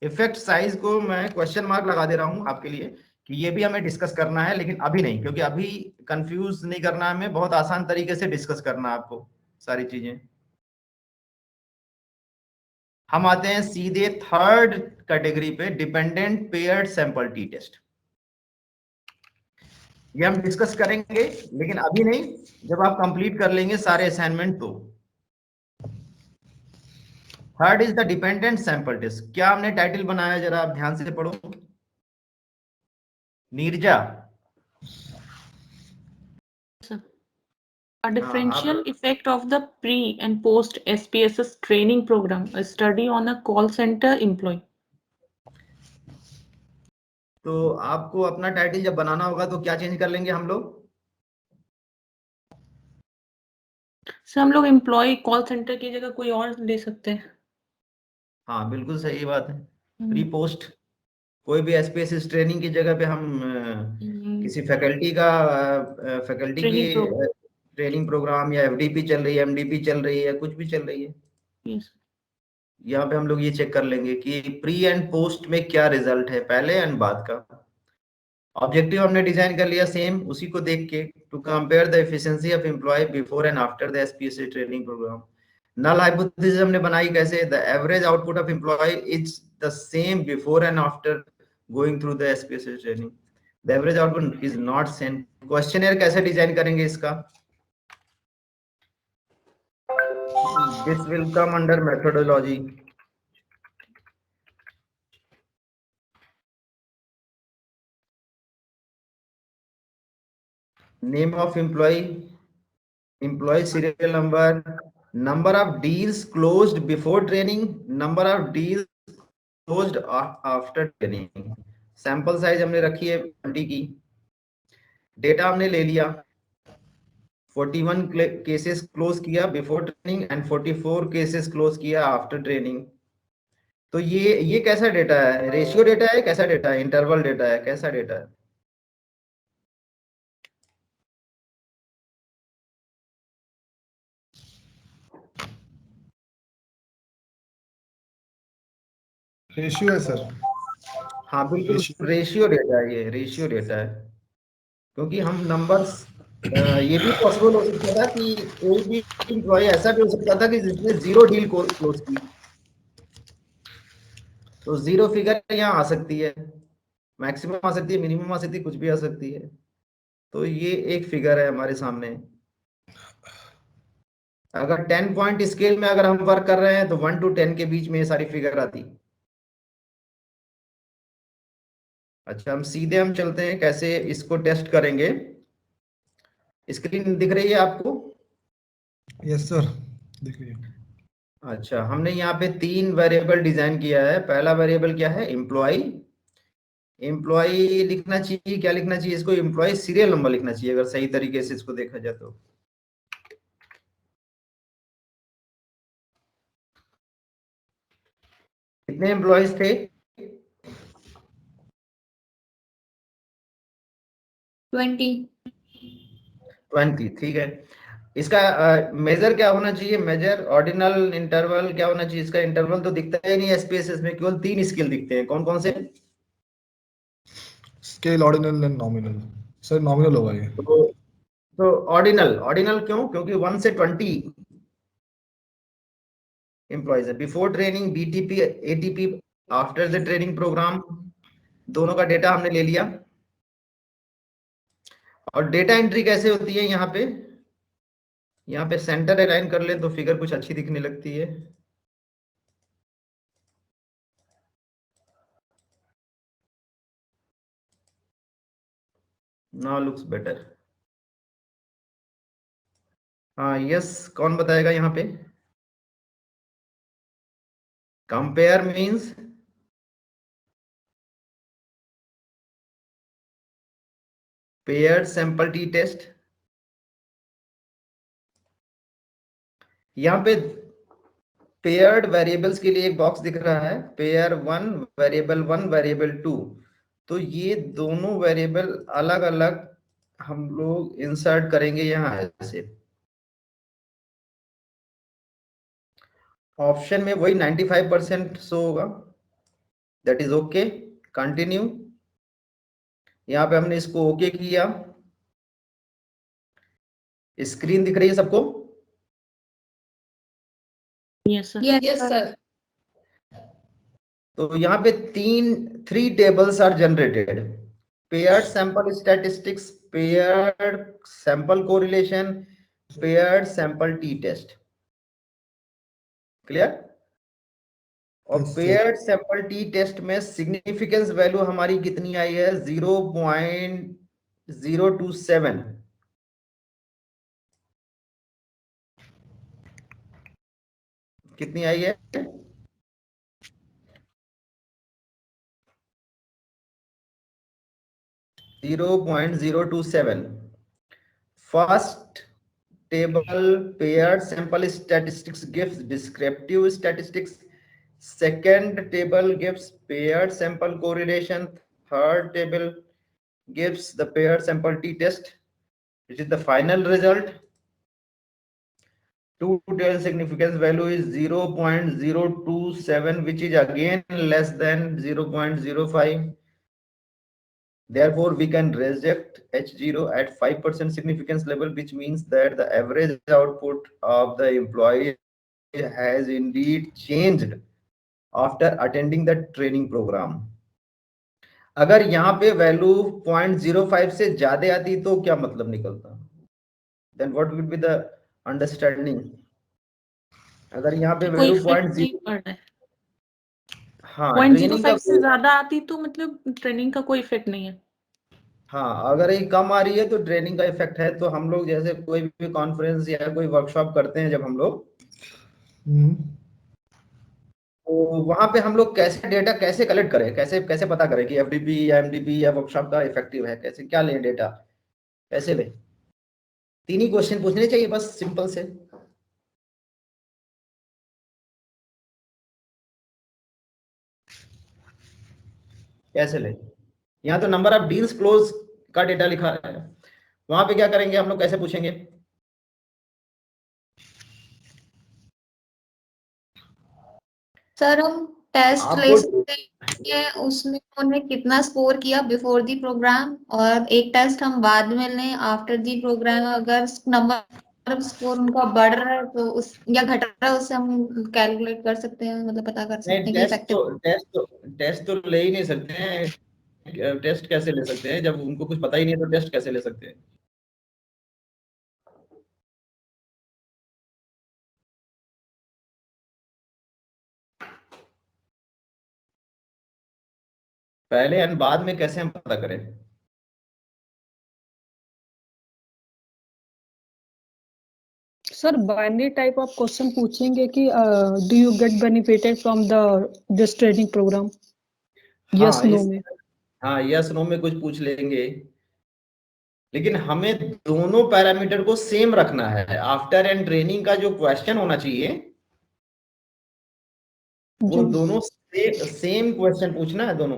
Effect size को मैं question mark लगा दे रहा हूं आपके लिए कि ये भी हमें डिस्कस करना है, लेकिन अभी नहीं, क्योंकि अभी कंफ्यूज नहीं करना है, हमें बहुत आसान तरीके से डिस्कस करना है आपको सारी चीजें। हम आते हैं सीधे थर्ड कैटेगरी पे, dependent paired sample T test. ये हम डिस्कस करेंगे लेकिन अभी नहीं, जब आप कंप्लीट कर लेंगे सारे असाइनमेंट तो। Third is the dependent sample test. क्या हमने टाइटल बनाया, जरा आप ध्यान से पढ़ो। नीरजा। A differential आप effect of the pre and post SPSS training program, a study on a call center employee. तो आपको अपना टाइटल जब बनाना होगा तो क्या चेंज कर लेंगे हम लोग? सर हम लोग एम्प्लॉय कॉल सेंटर की जगह कोई और ले सकते हैं। हाँ बिल्कुल सही बात है। प्री पोस्ट कोई भी एसपीएस ट्रेनिंग की जगह पे हम किसी फैकल्टी की ट्रेनिंग प्रोग्राम। ट्रेनिंग प्रोग्राम, या एफडीपी चल रही है, एमडीपी चल रही है, कुछ भी चल रही है, यस। यहाँ पे हम लोग ये चेक कर लेंगे कि प्री एंड पोस्ट में क्या रिजल्ट है, पहले एंड बाद का। ऑब्जेक्टिव हमने डिजाइन कर लिया सेम उसी को देख के, to compare the efficiency of employ before and after the SPSC training programme. Null hypothesis हमने बनाई कैसे, the average output of employ is the same before and after going through the SPSC training, the average output is not same. Questioner कैसे design करेंगे इसका? This will come under methodology. Name of employee serial number of deals closed before training, number of deals closed after training। Sample size हमने रखी है 20 की। Data हमने ले लिया, 41 केसेस क्लोज किया before training and 44 cases close किया after training. तो ये कैसा डेटा है? रेशियो डेटा है, कैसा डेटा है? इंटरवल डेटा है, कैसा डेटा है? रेशियो है सर। हाँ बिल्कुल रेशियो डेटा है, ये रेशियो डेटा है, क्योंकि हम नंबर्स, ये भी पॉसिबल हो सकता था कि कोई भी एम्प्लॉय ऐसा भी हो सकता था कि जिसने 0 डील क्लोज की, तो 0 फिगर यहाँ आ सकती है, मैक्सिमम आ सकती है, मिनिमम आ सकती है, कुछ भी आ सकती है। तो ये एक फिगर है हमारे सामने। अगर 10 पॉइंट स्केल में अगर हम वर्क कर रहे हैं तो 1 to 10 के बीच में ये सारी फिगर आती। अच्छा, हम चलते हैं कैसे इसको टेस्ट करेंगे। स्क्रीन दिख रही है आपको? यस सर, दिख रही है। अच्छा, हमने यहाँ पे 3 वेरिएबल डिजाइन किया है। पहला वेरिएबल क्या है? एम्प्लॉय। एम्प्लॉय लिखना चाहिए, क्या लिखना चाहिए इसको? एम्प्लॉय सीरियल नंबर लिखना चाहिए, अगर सही तरीके से इसको देखा जाए तो। कितने एम्प्लॉयज थे? 20, ठीक है। इसका मेजर क्या होना चाहिए? मेजर, ऑर्डिनल, इंटरवल क्या होना चाहिए इसका? इंटरवल तो दिखता ही नहीं एसपीएसएस में, केवल 3 स्केल दिखते हैं। कौन कौन से? Scale, ordinal and nominal. Sir nominal होगा ये। तो ऑर्डिनल, ऑर्डिनल क्यों? क्योंकि 1 से 20 एम्प्लॉयज है। Before training BTP, ATP after the training programme, दोनों का डेटा हमने ले लिया। और डेटा एंट्री कैसे होती है? यहाँ पे सेंटर अलाइन कर ले तो फिगर कुछ अच्छी दिखने लगती है। Now looks better. हाँ यस, कौन बताएगा यहाँ पे? Compare means paired sample T test. यहाँ पे पेयर्ड वेरिएबल्स के लिए एक बॉक्स दिख रहा है, पेयर 1 वेरिएबल 1 वेरिएबल 2। तो ये दोनों वेरिएबल अलग अलग हम लोग इंसर्ट करेंगे यहाँ ऐसे। ऑप्शन में वही 95% शो होगा। That is okay, continue. यहाँ पे हमने इसको ओके किया। स्क्रीन दिख रही है सबको? Yes, sir. Yes, sir. तो यहाँ पे three tables are generated: paired sample statistics, paired sample correlation, paired sample T test. Clear? और Yes, sir. Paired sample T test में सिग्निफिकेंस वैल्यू हमारी कितनी आई है? 0.027। कितनी आई है? 0.027। First table paired sample statistics gives descriptive statistics. Second table gives paired sample correlation. Third table gives the paired sample t-test, which is the final result. Two-tail significance value is 0.027, which is again less than 0.05. Therefore, we can reject H0 at 5% significance level, which means that the average output of the employee has indeed changed after attending the training program. अगर यहाँ पे value 0.05 से ज्यादा आती तो क्या मतलब निकलता? Then what would be the understanding? अगर यहाँ पे कोई वैल्यू इफेक्ट नहीं पड़ रहा है। हाँ, 0.05 से ज्यादा आती तो मतलब ट्रेनिंग का कोई इफेक्ट नहीं है। हाँ, अगर ये कम आ रही है तो ट्रेनिंग का इफेक्ट है। तो हम लोग जैसे कोई भी कॉन्फ्रेंस या कोई वर्कशॉप करते हैं जब हम लोग, तो वहां पे हम लोग कैसे डेटा कैसे कलेक्ट करें, कैसे कैसे पता करें कि एफडीपी या एमडीपी या वर्कशॉप का इफेक्टिव है, कैसे क्या लें डेटा, कैसे लें? 3 ही क्वेश्चन पूछने चाहिए बस, सिंपल से। कैसे लें? यहाँ तो नंबर ऑफ डील्स क्लोज का डेटा लिखा है, वहां पे क्या करेंगे हम लोग, कैसे पूछेंगे? सर हम टेस्ट ले आपको सकते हैं, उसमें उन्होंने कितना स्कोर किया बिफोर दी प्रोग्राम, और एक टेस्ट हम बाद में लें आफ्टर दी प्रोग्राम। अगर नंबर स्कोर उनका बढ़ रहा है तो उस या घट रहा है, उससे हम कैलकुलेट कर सकते हैं, मतलब पता कर सकते हैं कि इफेक्टिव। टेस्ट तो ले ही नहीं सकते हैं। टेस्ट कैसे ले सकते हैं जब उनको कुछ पता ही नहीं है? तो टेस्ट कैसे ले सकते हैं? पहले एंड बाद में कैसे हम पता करें? Sir binary type of question पूछेंगे कि do you get benefited from this training program? Yes no में। हाँ, यस नो में कुछ पूछ लेंगे, लेकिन हमें दोनों पैरामीटर को सेम रखना है। आफ्टर एंड ट्रेनिंग का जो क्वेश्चन होना चाहिए वो दोनों सेम क्वेश्चन पूछना है दोनों।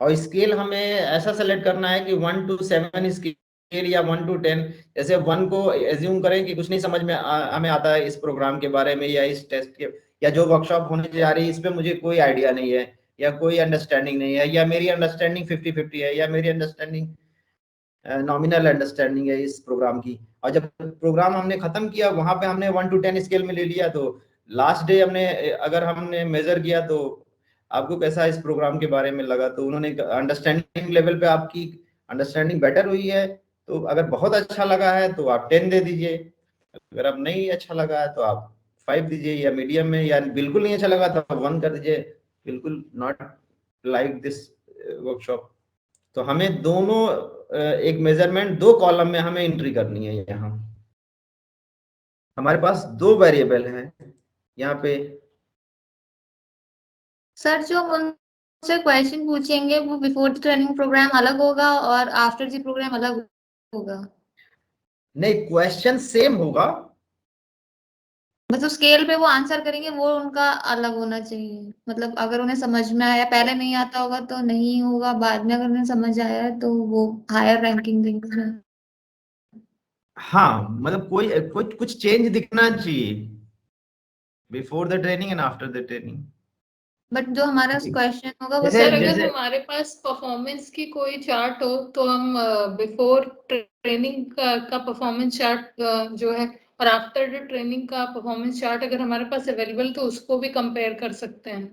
और स्केल हमें ऐसा सेलेक्ट करना है कि 1 to 7 स्केल या 1 to 10। जैसे 1 को एज्यूम करें कि कुछ नहीं समझ में हमें आता है इस प्रोग्राम के बारे में, या इस टेस्ट के, या जो वर्कशॉप होने जा रही है इस पे मुझे कोई आइडिया नहीं है, या कोई अंडरस्टैंडिंग नहीं है, या मेरी अंडरस्टैंडिंग 50-50 है, या मेरी अंडरस्टैंडिंग नॉमिनल अंडरस्टैंडिंग है इस प्रोग्राम की। और जब प्रोग्राम हमने खत्म किया, वहां पे हमने 1 to 10 स्केल में ले लिया, तो लास्ट डे हमने अगर हमने मेजर किया तो आपको कैसा इस प्रोग्राम के बारे में लगा, तो उन्होंने अंडरस्टैंडिंग लेवल पे आपकी अंडरस्टैंडिंग बेटर हुई है तो अगर बहुत अच्छा लगा है तो आप 10 दे दीजिए, अगर अब नहीं अच्छा लगा है तो आप 5 दीजिए, या मीडियम में, या बिल्कुल नहीं अच्छा लगा तो आप 1 कर दीजिए, बिल्कुल नॉट लाइक दिस वर्कशॉप। तो हमें दोनों एक मेजरमेंट 2 कॉलम में हमें एंट्री करनी है। यहाँ हमारे पास 2 वेरिएबल हैं यहाँ पे। सर जो हम उनसे क्वेश्चन पूछेंगे वो बिफोर द ट्रेनिंग प्रोग्राम अलग होगा और आफ्टर द प्रोग्राम अलग होगा? नहीं, क्वेश्चन सेम होगा, बस उस स्केल पे वो आंसर करेंगे वो उनका अलग होना चाहिए। मतलब अगर उन्हें समझ में आया, पहले नहीं आता होगा तो नहीं होगा, बाद में अगर उन्हें समझ आया तो वो हायर रैंकिंग देंगे। हाँ, मतलब कोई कुछ चेंज दिखना चाहिए before the training and after the training. But जो हमारा क्वेश्चन होगा वो जैसे- सर अगर जैसे- हमारे पास परफॉर्मेंस की कोई चार्ट हो तो हम बिफोर ट्रेनिंग का परफॉर्मेंस चार्ट जो है और आफ्टर द ट्रेनिंग का परफॉर्मेंस चार्ट अगर हमारे पास अवेलेबल तो उसको भी कंपेयर कर सकते हैं।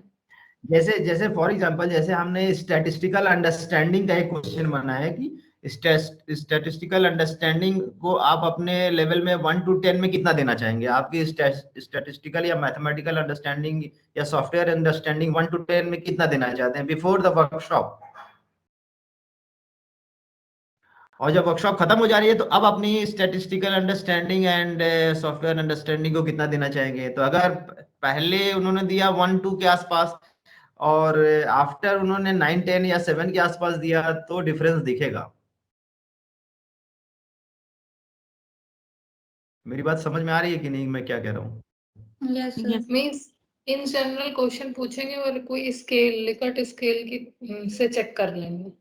जैसे जैसे फॉर एग्जांपल जैसे हमने स्टैटिस्टिकल अंडरस्टैंडिंग का एक क्वेश्चन बना है कि स्टैटिस्टिकल अंडरस्टैंडिंग को आप अपने लेवल में 1 to 10 में कितना देना चाहेंगे? आपकी स्टैटिस्टिकल या मैथमेटिकल अंडरस्टैंडिंग या सॉफ्टवेयर अंडरस्टैंडिंग 1 to 10 में कितना देना चाहते हैं बिफोर द वर्कशॉप? और जब वर्कशॉप खत्म हो जा रही है तो अब अपनी statistical understanding and software understanding को कितना देना चाहेंगे? तो अगर पहले उन्होंने दिया 1-2 के आसपास और आफ्टर उन्होंने 9-10 या 7 के आसपास दिया तो डिफरेंस दिखेगा। मेरी बात समझ में आ रही है कि नहीं मैं क्या कह रहा हूँ? Yes Yes. Means in general question पूछेंगे और कोई स्केल लिकट स्केल की से चेक कर लेंगे।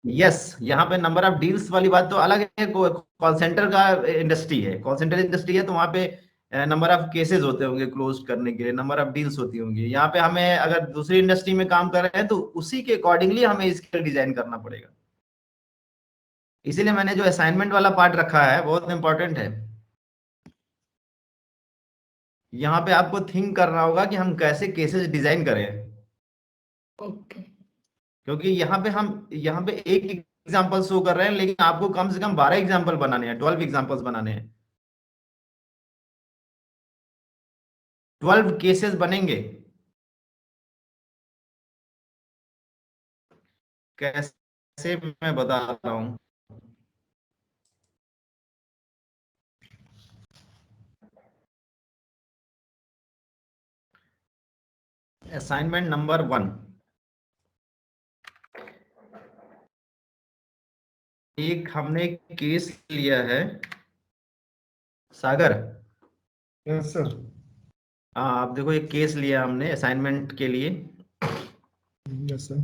यस, यहाँ पे नंबर ऑफ डील्स वाली बात तो अलग है। कॉल सेंटर का इंडस्ट्री है, कॉल सेंटर इंडस्ट्री है तो वहाँ पे नंबर ऑफ केसेस होते होंगे क्लोज करने के लिए, नंबर ऑफ डील्स होती होंगी। यहाँ पे हमें अगर दूसरी इंडस्ट्री में काम कर रहे हैं तो उसी के अकॉर्डिंगली हमें स्केल डिजाइन करना पड़ेगा। इसीलिए मैंने जो असाइनमेंट वाला पार्ट रखा है बहुत इंपॉर्टेंट है। यहाँ पे आपको थिंक करना होगा कि हम कैसे केसेस डिजाइन करें, ओके क्योंकि यहाँ पे एक एग्जांपल शो कर रहे हैं लेकिन आपको कम से कम 12 एग्जांपल बनाने हैं, 12 एग्जांपल्स बनाने हैं, 12 केसेस बनेंगे। कैसे मैं बता रहा हूँ। असाइनमेंट नंबर 1, एक हमने केस लिया है। सागर, यस सर। हाँ आप देखो एक केस लिया हमने असाइनमेंट के लिए। Yes sir.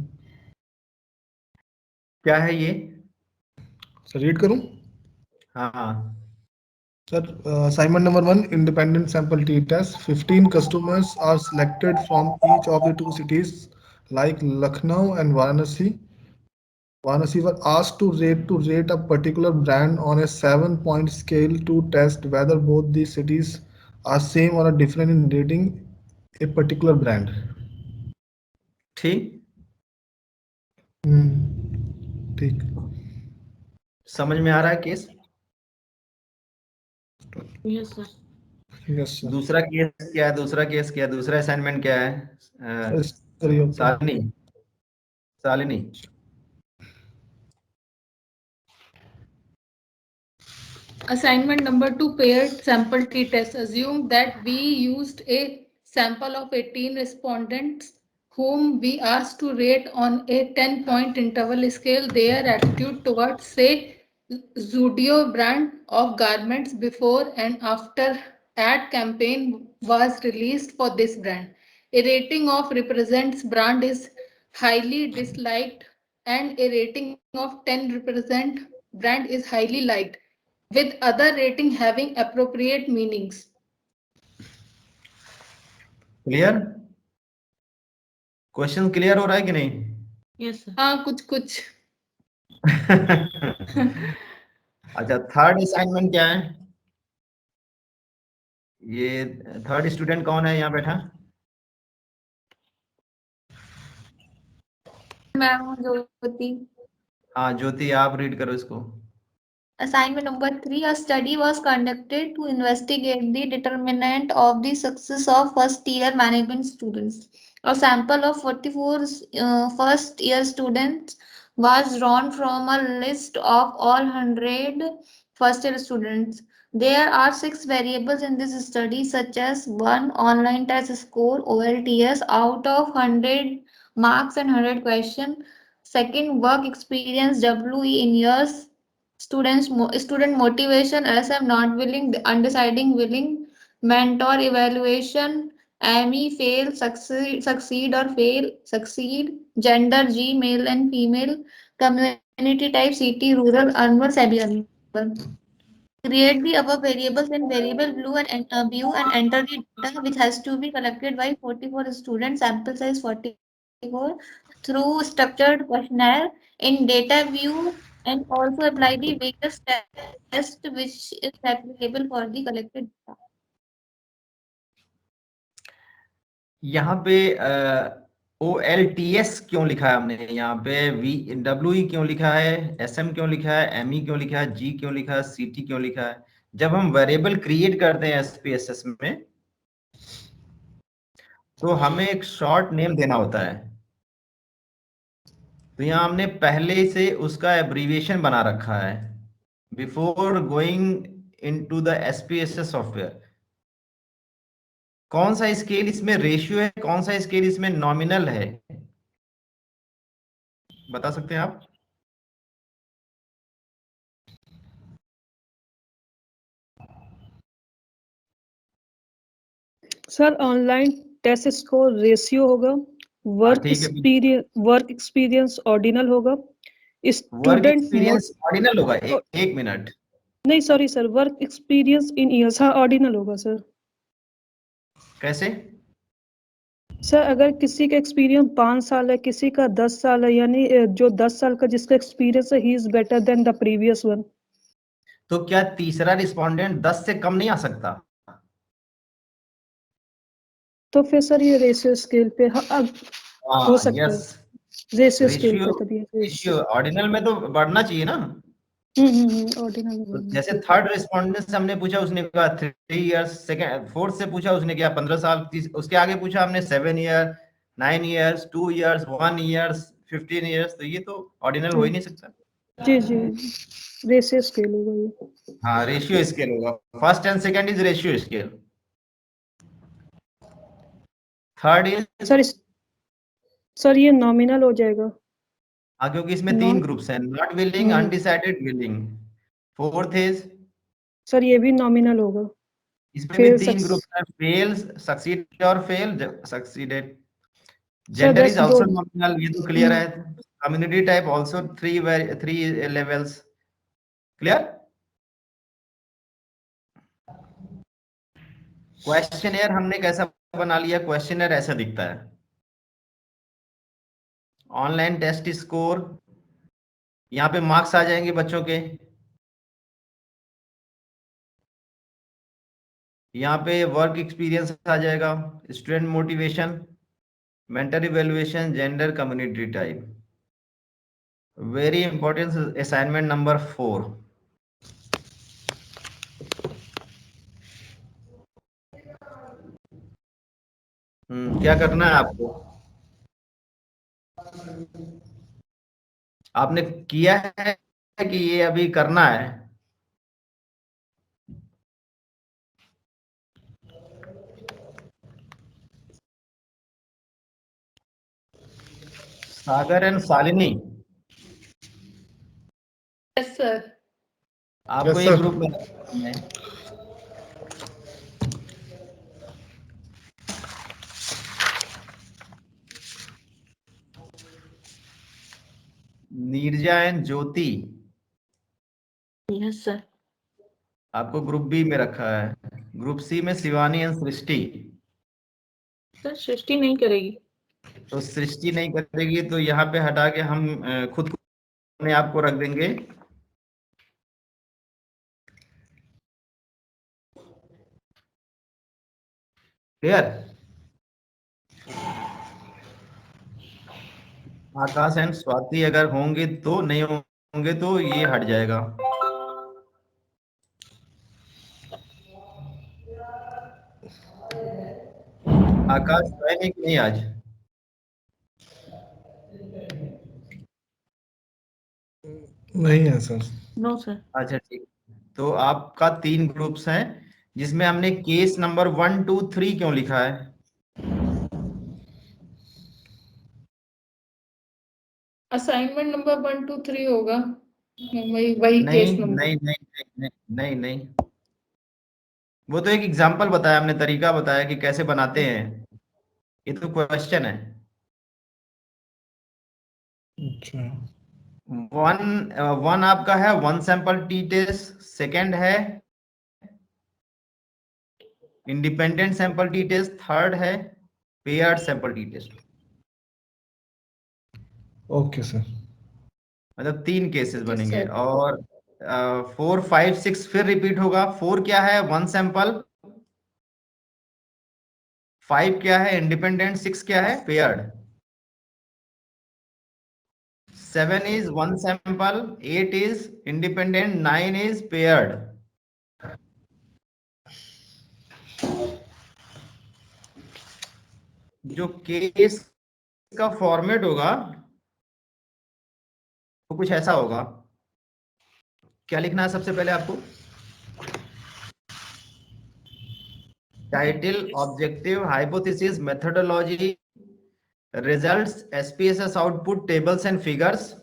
क्या है ये? सर रीड करूं? हाँ Sir, assignment number 1, independent sample t-test. 15 customers are selected from each of the two cities like Lucknow and Varanasi. Varanasi were asked to rate a particular brand on a 7-point scale to test whether both these cities are same or are different in rating a particular brand. ठीक, ठीक। समझ में आ रहा है case? Yes, sir. Yes sir। दूसरा case क्या है? दूसरा केस क्या है? दूसरा असाइनमेंट क्या है? Sir, ये होता है। Shalini, Shalini Assignment number 2, paired sample t-test. Assume that we used a sample of 18 respondents whom we asked to rate on a 10-point interval scale their attitude towards, say, Zudio brand of garments before and after ad campaign was released for this brand. A rating of represents brand is highly disliked and a rating of 10 represent brand is highly liked, with other rating having appropriate meanings. Clear? Question clear हो रहा है कि नहीं? Yes, sir. हाँ कुछ कुछ। अच्छा, third assignment क्या है? ये थर्ड स्टूडेंट कौन है यहाँ बैठा? मैम ज्योति। हाँ ज्योति, आप रीड करो इसको। Assignment number 3, a study was conducted to investigate the determinant of the success of first year management students. A sample of 44 first year students was drawn from a list of all 100 first year students. There are 6 variables in this study, such as 1, online test score, OLTS, out of 100 marks and 100 questions. Second, work experience, WE in years. Student motivation, SM not willing, undeciding willing, mentor evaluation, AMI fail, succeed or fail, succeed, gender G male and female, community type CT rural urban semi urban. Create the above variables in variable view and enter the data which has to be collected by 44 students, sample size 44, through structured questionnaire in data view, and also apply the various test which is applicable for the collected data. यहाँ पे OLTS क्यों लिखा है हमने, यहाँ पे WE क्यों लिखा है, SM क्यों लिखा है, ME क्यों लिखा है, G क्यों लिखा है, CT क्यों लिखा है? जब हम वेरिएबल क्रिएट करते हैं SPSS में तो हमें एक शॉर्ट नेम देना होता है। तो यहाँ हमने पहले से उसका एब्रीविएशन बना रखा है before going into the SPSS software. कौन सा स्केल इसमें रेशियो है, कौन सा स्केल इसमें नॉमिनल है, बता सकते हैं आप? Sir online test score ratio होगा, वर्क एक्सपीरियंस ऑर्डिनल होगा, वर्क स्टूडेंट एक्सपीरियंस ऑर्डिनल होगा। एक मिनट, नहीं sorry sir, work experience in years, हाँ ऑर्डिनल होगा सर। कैसे? सर अगर किसी का एक्सपीरियंस 5 साल है, किसी का 10 साल है, यानी जो 10 साल का जिसका एक्सपीरियंस है he is better than the previous one. तो क्या तीसरा रिस्पोंडेंट 10 से कम नहीं आ सकता? तो फिर सर ये रेशियो स्केल पे हो सकता है, रेशियो स्केल पे तभी रेशियो ऑर्डिनल में तो बढ़ना चाहिए ना। ऑर्डिनल तो जैसे थर्ड रिस्पोंडेंट से हमने पूछा, उसने कहा 3 इयर्स, सेकंड फोर्थ से पूछा उसने क्या 15 साल, उसके आगे पूछा हमने 7 year, 9 years, 2 years, 1 years, 15 years, तो ये तो ऑर्डिनल हो ही नहीं सकता। जी जी, रेशियो स्केल होगा ये। हाँ रेशियो स्केल होगा, first and second is ratio scale, third is sir ये नॉमिनल हो जाएगा। हाँ क्योंकि इसमें 3 ग्रुप्स हैं, not willing, undecided, willing. Fourth is sir ये भी नॉमिनल होगा। इसमें भी 3 ग्रुप्स हैं, फेल, सक्सीड और fail succeeded. Gender is also nominal, ये तो क्लियर है। Community type also 3 levels, clear. Questionnaire हमने कैसा बना लिया, क्वेश्चनर ऐसा दिखता है। ऑनलाइन टेस्ट स्कोर, यहाँ पे मार्क्स आ जाएंगे बच्चों के, यहाँ पे वर्क एक्सपीरियंस आ जाएगा, student motivation, mentor evaluation, gender, community type. Very important assignment number 4। क्या करना है आपको? आपने किया है कि ये अभी करना है? सागर एंड शालिनी, यस सर। आपको Yes, एक sir. ग्रुप में रखना है। Neerja and Jyoti, yes sir. आपको ग्रुप बी में रखा है। ग्रुप सी में शिवानी एंड सृष्टि। सर सृष्टि नहीं करेगी। तो सृष्टि नहीं करेगी तो यहाँ पे हटा के हम खुद को अपने आप को रख देंगे। क्लियर? आकाश एंड स्वाति अगर होंगे तो, नहीं होंगे तो ये हट जाएगा। आकाश है कि नहीं आज? नहीं है सर। No sir. अच्छा ठीक, तो आपका 3 ग्रुप्स हैं जिसमें हमने केस नंबर 1, 2, 3 क्यों लिखा है? असाइनमेंट नंबर 1, 2, 3 होगा, वही केस नंबर। नहीं नहीं नहीं नहीं नहीं नहीं, वो तो एक एग्जांपल बताया हमने, तरीका बताया कि कैसे बनाते हैं, ये तो क्वेश्चन है। अच्छा, वन आपका है one sample T test, second है independent sample T test, third है paired sample T test. Okay sir. मतलब 3 केसेस बनेंगे। sir. और 4 5 6 फिर रिपीट होगा। 4 क्या है वन सैंपल, 5 क्या है इंडिपेंडेंट, 6 क्या है paired, 7 is one sample, 8 is independent, 9 is paired। जो केस का फॉर्मेट होगा वो कुछ ऐसा होगा। क्या लिखना है सबसे पहले आपको? Title, objective, hypothesis, methodology, results, SPSS output, tables and figures,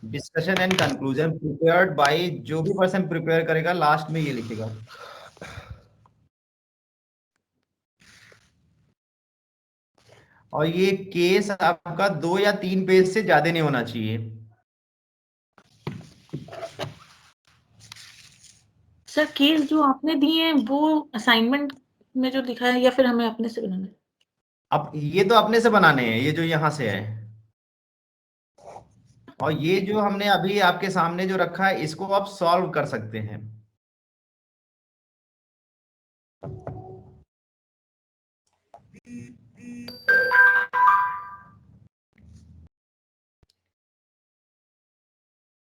discussion and conclusion, prepared by. जो भी पर्सन प्रिपेयर करेगा लास्ट में ये लिखेगा। और ये केस आपका 2 या 3 पेज से ज्यादा नहीं होना चाहिए। सर केस जो आपने दिए हैं वो असाइनमेंट में जो लिखा है या फिर हमें अपने से बनाना है? अब ये तो अपने से बनाने हैं, ये जो यहां से है। और ये जो हमने अभी आपके सामने जो रखा है इसको आप सॉल्व कर सकते हैं।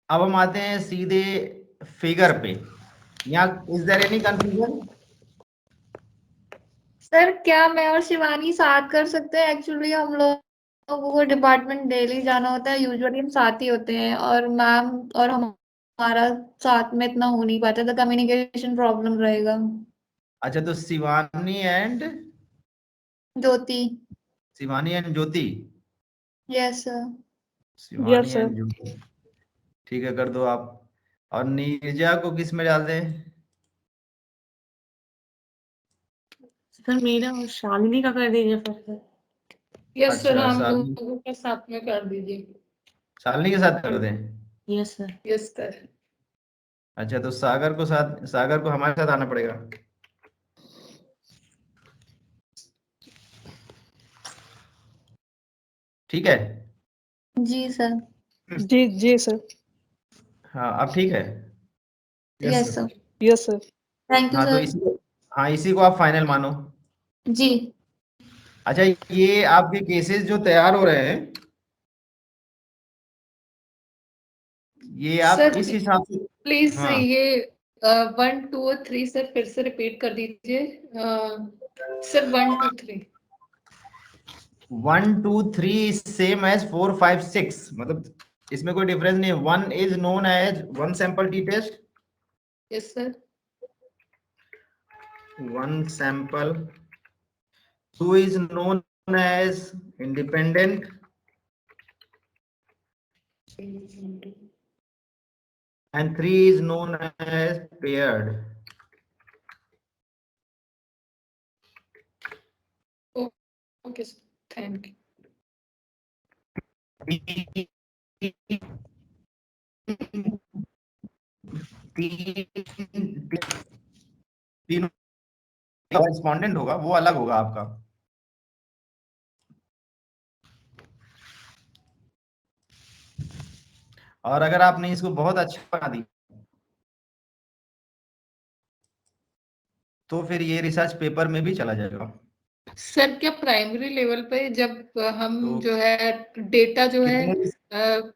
अब हम आते हैं सीधे फिगर पे। यहाँ is there any confusion? Sir क्या मैं और शिवानी साथ कर सकते हैं? एक्चुअली हम लोगों को डिपार्टमेंट डेली जाना होता है, यूजुअली हम साथ ही होते हैं, और मैम और हमारा साथ में इतना हो नहीं पाता, तो कम्युनिकेशन प्रॉब्लम रहेगा। अच्छा, तो Jyoti. Shivani and Jyoti. Yes sir. Shivani sir. And Jyoti, ठीक है, कर दो आप। और नीरजा को किस में डाल दें? सर मेरा और शालिनी का कर दीजिए फिर सर। यस सर, अच्छा, हम शालिनी, लोगों के साथ में कर दीजिए। शालिनी के साथ कर दें। Yes sir. Yes sir. अच्छा, तो सागर को हमारे साथ आना पड़ेगा। ठीक है। जी सर। जी सर। हाँ, अब ठीक है। Yes sir. Yes sir. Thank you हाँ, तो सर। इसी को आप फाइनल मानो। जी। अच्छा, ये आपके केसेस जो तैयार हो रहे हैं, ये आप सर इस हिसाब से। प्लीज हाँ, ये 1 2 और 3 सर फिर से रिपीट कर दीजिए। सर 1 2 3। 1 2 3 सेम एज 4 5 6, मतलब इसमें कोई डिफरेंस नहीं है। 1 is known as one sample T test, yes sir. 1 sample, 2 is known as independent, and 3 is known as paired। Okay sir, thank you. तीनों कॉरेस्पॉन्डेंट होगा, वो अलग होगा आपका। और अगर आपने इसको बहुत अच्छा बना दी तो फिर ये रिसर्च पेपर में भी चला जाएगा। सर क्या प्राइमरी लेवल पे जब हम तो जो है डेटा जो है कितने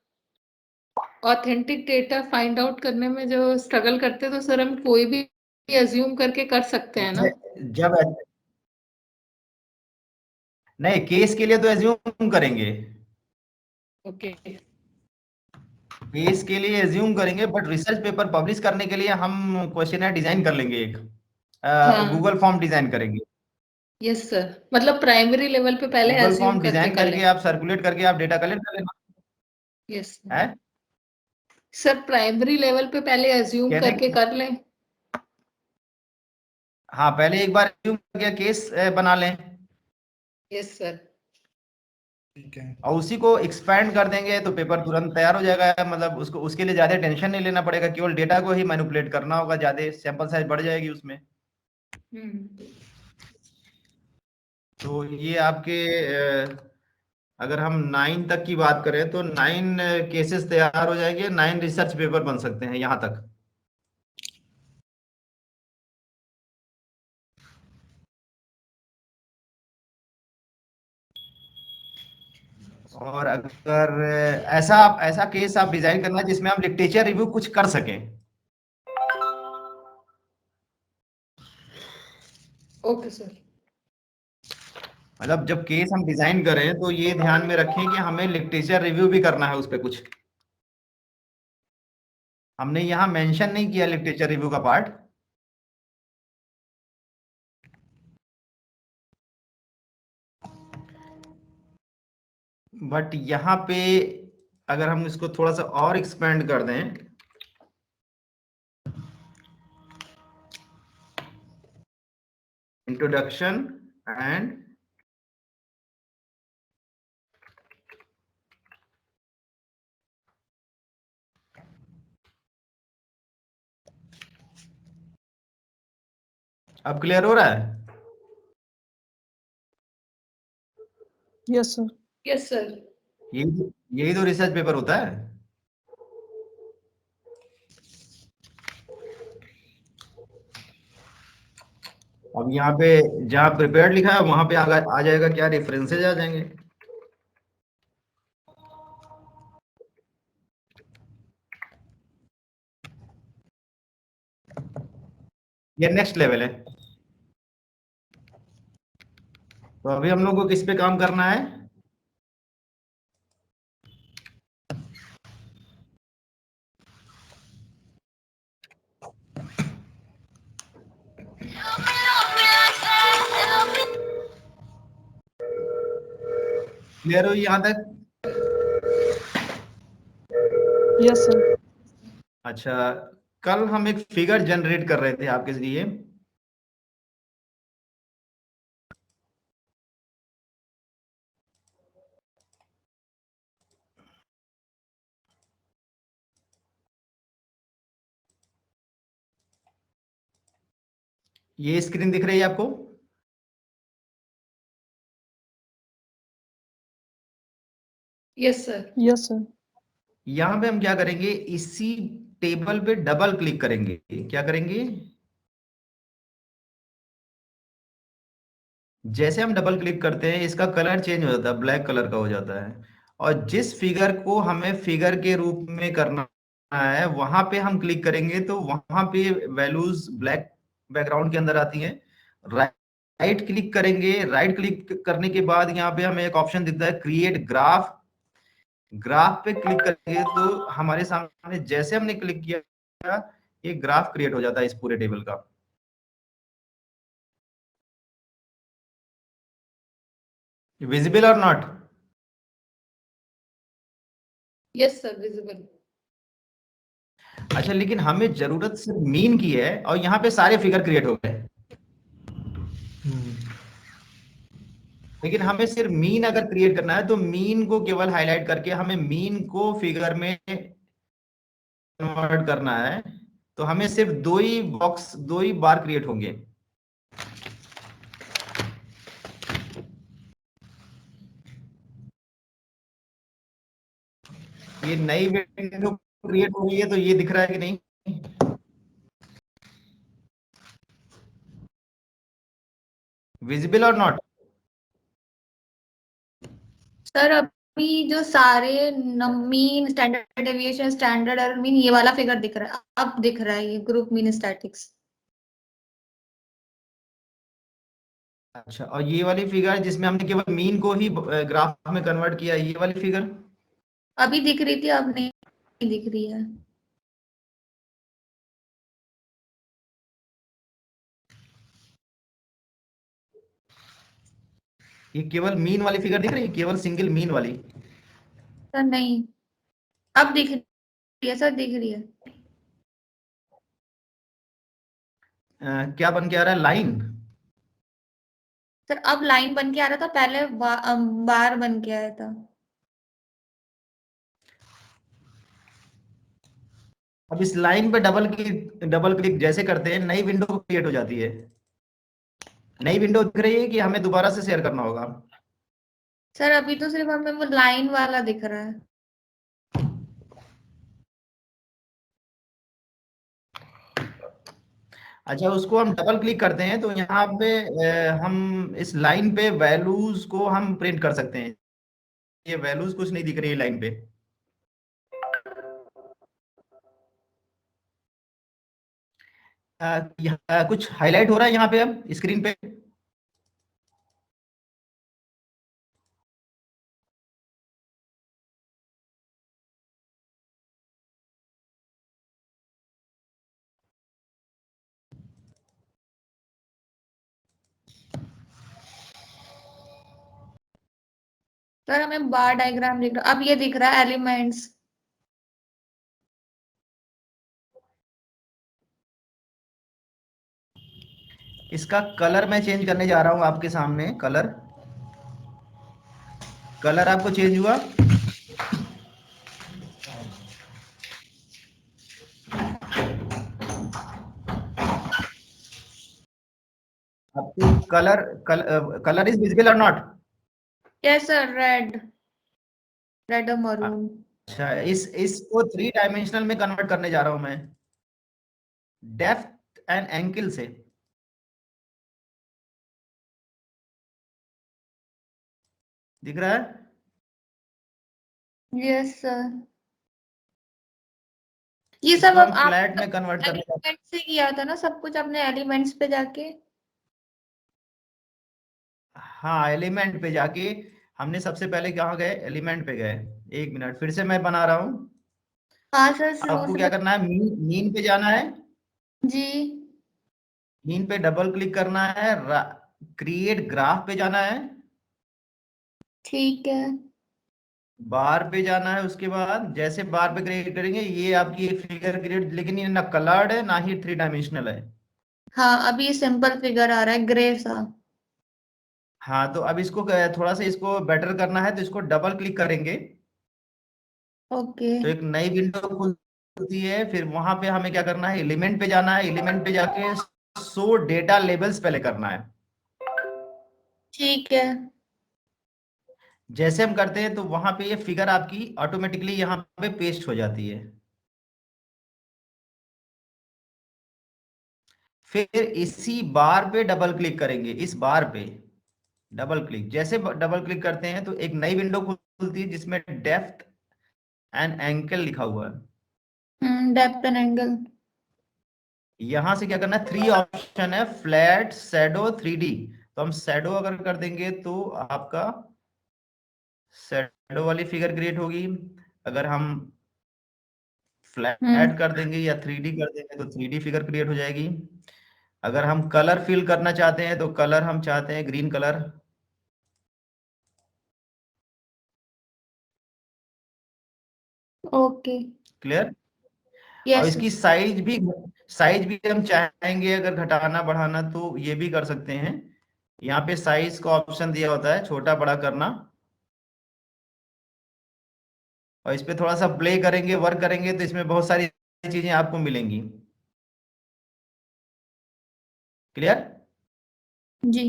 ऑथेंटिक डेटा फाइंड आउट करने में जो स्ट्रगल करते हैं, तो सर हम कोई भी अज्यूम करके कर सकते हैं ना? जब नहीं, केस के लिए तो एज्यूम करेंगे, ओके। केस के लिए एज्यूम करेंगे, बट रिसर्च पेपर पब्लिश करने के लिए हम क्वेश्चन डिजाइन कर लेंगे, एक हाँ। गूगल फॉर्म डिजाइन करेंगे। यस सर, मतलब प्राइमरी लेवल पे पहले गूगल अज्यूम फॉर्म करके डिजाइन कर करके लें। आप सर्कुलेट करके आप डेटा कलेक्ट कर लेना यस है। सर, प्राइमरी लेवल पे पहले अज्यूम कहने करके कर लें। हाँ, पहले एक बार एज्यूम करके केस बना लें। Yes sir. ठीक है। और उसी को एक्सपैंड कर देंगे तो पेपर तुरंत तैयार हो जाएगा। मतलब उसको उसके लिए ज्यादा टेंशन नहीं लेना पड़ेगा, केवल डेटा को ही मैनिपुलेट करना होगा, ज्यादा सैंपल साइज बढ़ जाएगी उसमें। तो ये आपके अगर हम 9 तक की बात करें तो 9 केसेस तैयार हो जाएंगे, 9 रिसर्च पेपर बन सकते हैं यहाँ तक। और अगर ऐसा केस आप डिजाइन करना है जिसमें हम लिटरेचर रिव्यू कुछ कर सकें। Okay sir. मतलब जब केस हम डिजाइन करें तो ये ध्यान में रखें कि हमें लिटरेचर रिव्यू भी करना है उस पर कुछ। हमने यहाँ मेंशन नहीं किया लिटरेचर रिव्यू का पार्ट। बट यहाँ पे अगर हम इसको थोड़ा सा और एक्सपेंड कर दें, इंट्रोडक्शन एंड अब क्लियर हो रहा है? Yes sir. Yes sir. यही तो रिसर्च पेपर होता है। अब यहाँ पे जहाँ प्रिपेयर्ड लिखा है वहां पे आ जाएगा क्या, रेफरेंसेज आ जाएंगे। ये नेक्स्ट लेवल है। तो अभी हम लोग को किस पे काम करना है? क्लियर हुई यहाँ तक? Yes sir. अच्छा, कल हम एक फिगर जनरेट कर रहे थे आपके लिए। ये स्क्रीन दिख रही है आपको? Yes sir. Yes sir. यहाँ पे हम क्या करेंगे, इसी टेबल पे डबल क्लिक करेंगे। क्या करेंगे? जैसे हम डबल क्लिक करते हैं इसका कलर चेंज हो जाता है, ब्लैक कलर का हो जाता है। और जिस फिगर को हमें फिगर के रूप में करना है वहां पे हम क्लिक करेंगे तो वहां पे वैल्यूज ब्लैक बैकग्राउंड के अंदर आती हैं। राइट क्लिक करेंगे, राइट क्लिक करने के बाद यहाँ पे हमें एक ऑप्शन दिखता है क्रिएट ग्राफ। ग्राफ पे क्लिक करेंगे तो हमारे सामने जैसे हमने क्लिक किया ये ग्राफ क्रिएट हो जाता है इस पूरे टेबल का। विजिबल और नॉट? Yes sir, visible. अच्छा, लेकिन हमें जरूरत सिर्फ मीन की है और यहाँ पे सारे फिगर क्रिएट हो गए। लेकिन हमें सिर्फ मीन अगर क्रिएट करना है तो मीन को केवल हाईलाइट करके हमें मीन को फिगर में कन्वर्ट करना है। तो हमें सिर्फ दो ही बार क्रिएट होंगे। ये नई विंडो क्रिएट हो रही है तो ये दिख रहा है कि नहीं? विजिबल और नॉट? सर अभी जो सारे mean, standard deviation, standard error mean, ये वाला फिगर दिख रहा है, अब दिख रहा है ये ग्रुप मीन स्टैटिक्स। अच्छा, और ये वाली फिगर जिसमें हमने केवल मीन को ही ग्राफ में कन्वर्ट किया, ये वाली फिगर अभी दिख रही थी, अब नहीं दिख रही है। ये केवल मीन वाली फिगर दिख रही है, केवल सिंगल मीन वाली? सर नहीं, अब दिख रही है सर, दिख रही है। क्या बन के आ रहा है, लाइन? सर अब लाइन बन के आ रहा था, पहले बार बन के आया था। अब इस लाइन पे डबल क्लिक जैसे करते हैं नई विंडो क्रिएट हो जाती है। नई विंडो दिख रही है कि हमें दोबारा से शेयर करना होगा? सर अभी तो सिर्फ हमें वो लाइन वाला दिख रहा है। अच्छा, उसको हम डबल क्लिक करते हैं तो यहाँ पे हम इस लाइन पे वैल्यूज को हम प्रिंट कर सकते हैं। ये वैल्यूज कुछ नहीं दिख रही है लाइन पे। कुछ हाईलाइट हो रहा है यहाँ पे अब स्क्रीन पे? सर हमें बार डायग्राम दिख रहा, अब ये दिख रहा है एलिमेंट्स। इसका कलर मैं चेंज करने जा रहा हूँ आपके सामने। कलर आपको चेंज हुआ? आपको कलर इज विजिबल और नॉट? यस सर, रेड और मरून। अच्छा, इसको 3 डायमेंशनल में कन्वर्ट करने जा रहा हूं मैं, डेप्थ एंड एंगल से। दिख रहा है? Yes sir. ये इसको सब हम अब आप फ्लैट में कन्वर्ट करने जा एलिमेंट से किया था ना सब कुछ, अपने एलिमेंट्स पे जाके। हाँ, एलिमेंट पे जाके हमने सबसे पहले कहाँ गए? एलिमेंट पे गए। 1 मिनट, फिर से मैं बना रहा हूँ। हाँ सर, स्लो आपको से क्या करना है? मीन पे जाना है। जी मीन पे डबल क्लिक करना है। क्रिएट ग्राफ पे जाना है। ठीक है। बार पे जाना है। उसके बाद जैसे बार पे क्रिएट करेंगे ये आपकी एक फिगर क्रिएट, लेकिन ये ना कलर्ड है ना ही 3 डायमेंशनल है। हाँ अभी सिंपल फिगर आ रहा है, ग्रे सा। हाँ, तो अब इसको थोड़ा सा इसको बेटर करना है तो इसको डबल क्लिक करेंगे ओके। तो एक नई विंडो खुलती है। फिर वहां पे हमें क्या करना है? एलिमेंट पे जाना है। एलिमेंट पे जाके शो डेटा लेबल्स पहले करना है। ठीक है। जैसे हम करते हैं तो वहां पे ये फिगर आपकी ऑटोमेटिकली यहाँ पे पेस्ट हो जाती है। फिर इसी बार पे डबल क्लिक करेंगे। इस बार पे डबल क्लिक, जैसे डबल क्लिक करते हैं तो एक नई विंडो खुलती है जिसमें डेप्थ एंड एंगल लिखा हुआ है। Depth and angle. यहां से क्या करना है? 3 ऑप्शन है, फ्लैट, शैडो, 3D। तो हम शैडो अगर कर देंगे तो आपका शैडो वाली फिगर क्रिएट होगी। अगर हम फ्लैट कर देंगे या 3D कर देंगे तो 3D फिगर क्रिएट हो जाएगी। अगर हम कलर फिल करना चाहते हैं तो कलर हम चाहते हैं ग्रीन कलर। ओके। क्लियर? और यस। इसकी साइज भी हम चाहेंगे अगर घटाना बढ़ाना तो ये भी कर सकते हैं। यहाँ पे साइज का ऑप्शन दिया होता है, छोटा बड़ा करना। और इस पे थोड़ा सा प्ले करेंगे, वर्क करेंगे तो इसमें बहुत सारी चीजें आपको मिलेंगी। क्लियर? जी।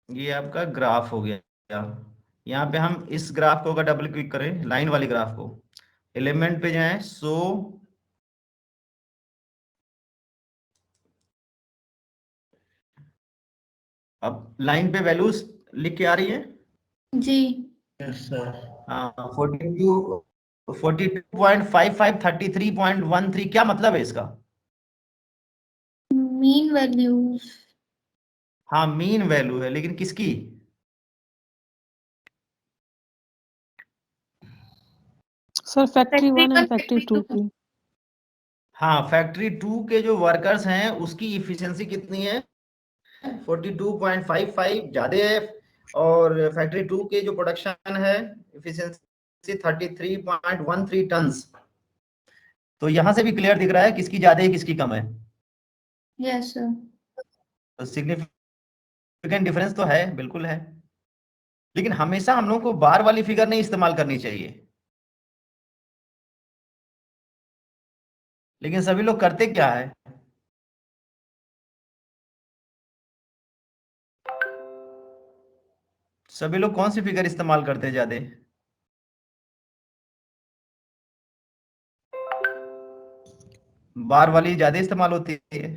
ये आपका ग्राफ हो गया। यहाँ पे हम इस ग्राफ को अगर डबल क्लिक करें, लाइन वाली ग्राफ को, एलिमेंट पे जाएं, सो अब लाइन पे वैल्यूज लिख के आ रही है। जी। हाँ, 42.55 33.13, क्या मतलब है इसका? Mean values. हाँ, मीन वैल्यू है, लेकिन किसकी? Sir factory 1 and factory factory 2 की। हाँ, फैक्ट्री 2 के जो वर्कर्स हैं उसकी इफिशिएंसी कितनी है? 42.55 ज्यादा है। और फैक्ट्री 2 के जो प्रोडक्शन है इफिशिएंसी 33.13 टन्स। तो यहां से भी क्लियर दिख रहा है किसकी ज्यादा है किसकी कम है। Yes sir. तो सिग्निफिकेंट डिफरेंस तो है, बिल्कुल है, लेकिन हमेशा हम लोग को बार वाली फिगर नहीं इस्तेमाल करनी चाहिए। लेकिन सभी लोग करते क्या है, सभी लोग कौन सी फिगर इस्तेमाल करते हैं ज्यादा? बार वाली ज्यादा इस्तेमाल होती है,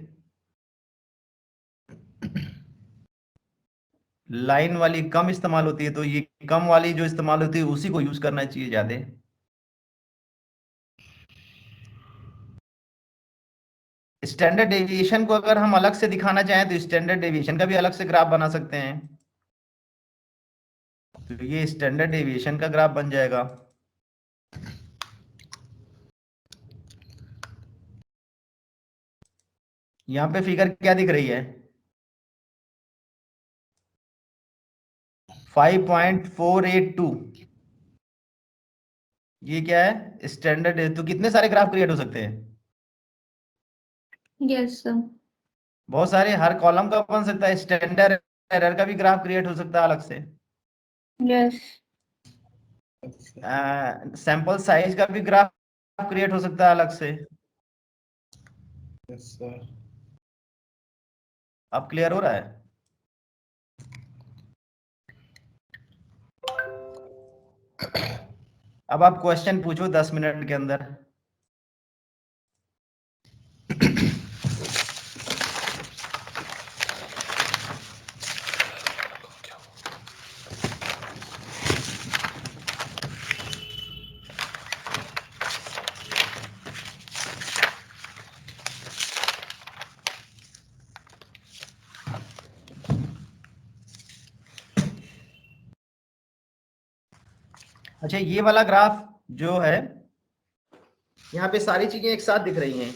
लाइन वाली कम इस्तेमाल होती है, तो ये कम वाली जो इस्तेमाल होती है उसी को यूज करना चाहिए ज्यादा। स्टैंडर्ड डेविएशन को अगर हम अलग से दिखाना चाहें तो स्टैंडर्ड डेविएशन का भी अलग से ग्राफ बना सकते हैं। तो ये स्टैंडर्ड डेविएशन का ग्राफ बन जाएगा। यहाँ पे फिगर क्या दिख रही है? 5.482। ये क्या है? स्टैंडर्ड। तो कितने सारे ग्राफ क्रिएट हो सकते हैं? Yes sir. बहुत सारे, हर कॉलम का बन सकता है। स्टैंडर्ड एरर का भी ग्राफ क्रिएट हो सकता है अलग से। यस। सैंपल साइज का भी ग्राफ क्रिएट हो सकता है अलग से। Yes sir. अब क्लियर हो रहा है? अब आप क्वेश्चन पूछो 10 मिनट के अंदर। अच्छा, ये वाला ग्राफ जो है, यहाँ पे सारी चीजें एक साथ दिख रही हैं।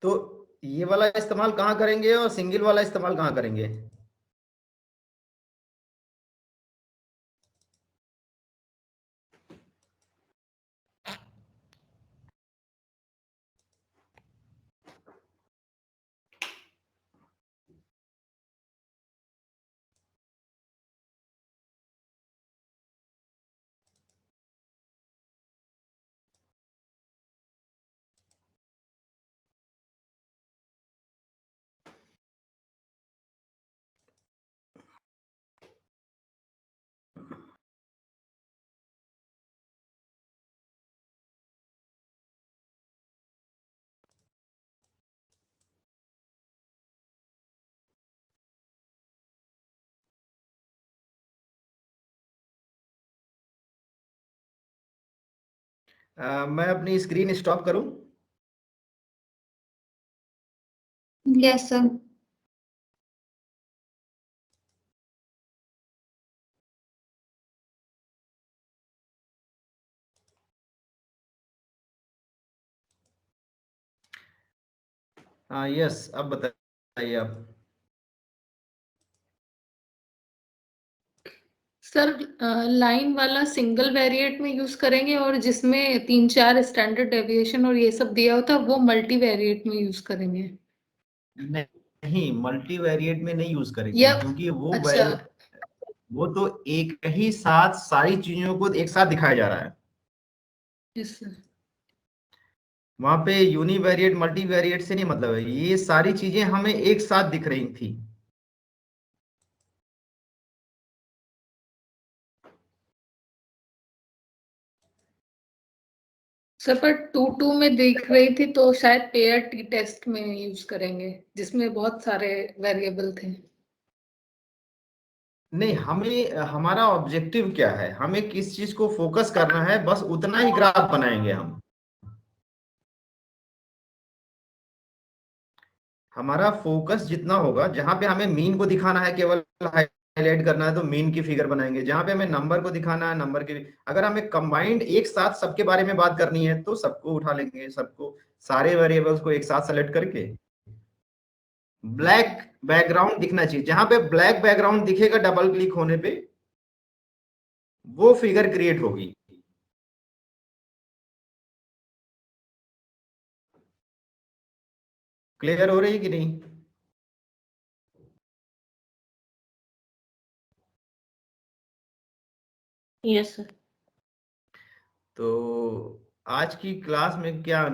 तो ये वाला इस्तेमाल कहाँ करेंगे और सिंगल वाला इस्तेमाल कहाँ करेंगे? मैं अपनी स्क्रीन स्टॉप करूं? Yes sir. हाँ यस, अब बताइए आप। सर लाइन वाला सिंगल वेरिएट में यूज करेंगे और जिसमें 3-4 स्टैंडर्ड डेविएशन और ये सब दिया होता है वो मल्टी वेरिएट में यूज करेंगे। नहीं, मल्टी वेरिएट में नहीं यूज करेंगे, या क्योंकि अच्छा। वो तो एक ही साथ सारी चीजों को एक साथ दिखाया जा रहा है। Yes sir. वहां पे यूनिवेरिएट मल्टी वेरिएट से नहीं मतलब है, ये सारी चीजें हमें एक साथ दिख रही थी। सर पर 2-2 में देख रही थी तो शायद पेयर टी टेस्ट में यूज करेंगे जिसमें बहुत सारे वेरिएबल थे। नहीं, हमें, हमारा ऑब्जेक्टिव क्या है, हमें किस चीज को फोकस करना है, बस उतना ही ग्राफ बनाएंगे हम। हमारा फोकस जितना होगा, जहां पे हमें मीन को दिखाना है, केवल हाईलाइट करना है तो मीन की फिगर बनाएंगे। जहां पे हमें नंबर को दिखाना है, नंबर की। अगर हमें कंबाइंड एक साथ सबके बारे में बात करनी है तो सबको उठा लेंगे, सबको, सारे वेरिएबल्स को एक साथ सेलेक्ट करके ब्लैक बैकग्राउंड दिखना चाहिए। जहां पे ब्लैक बैकग्राउंड दिखेगा डबल क्लिक होने पे, वो फिगर क्रिएट होगी। क्लियर हो रही कि नहीं? Yes sir. तो आज की क्लास में क्या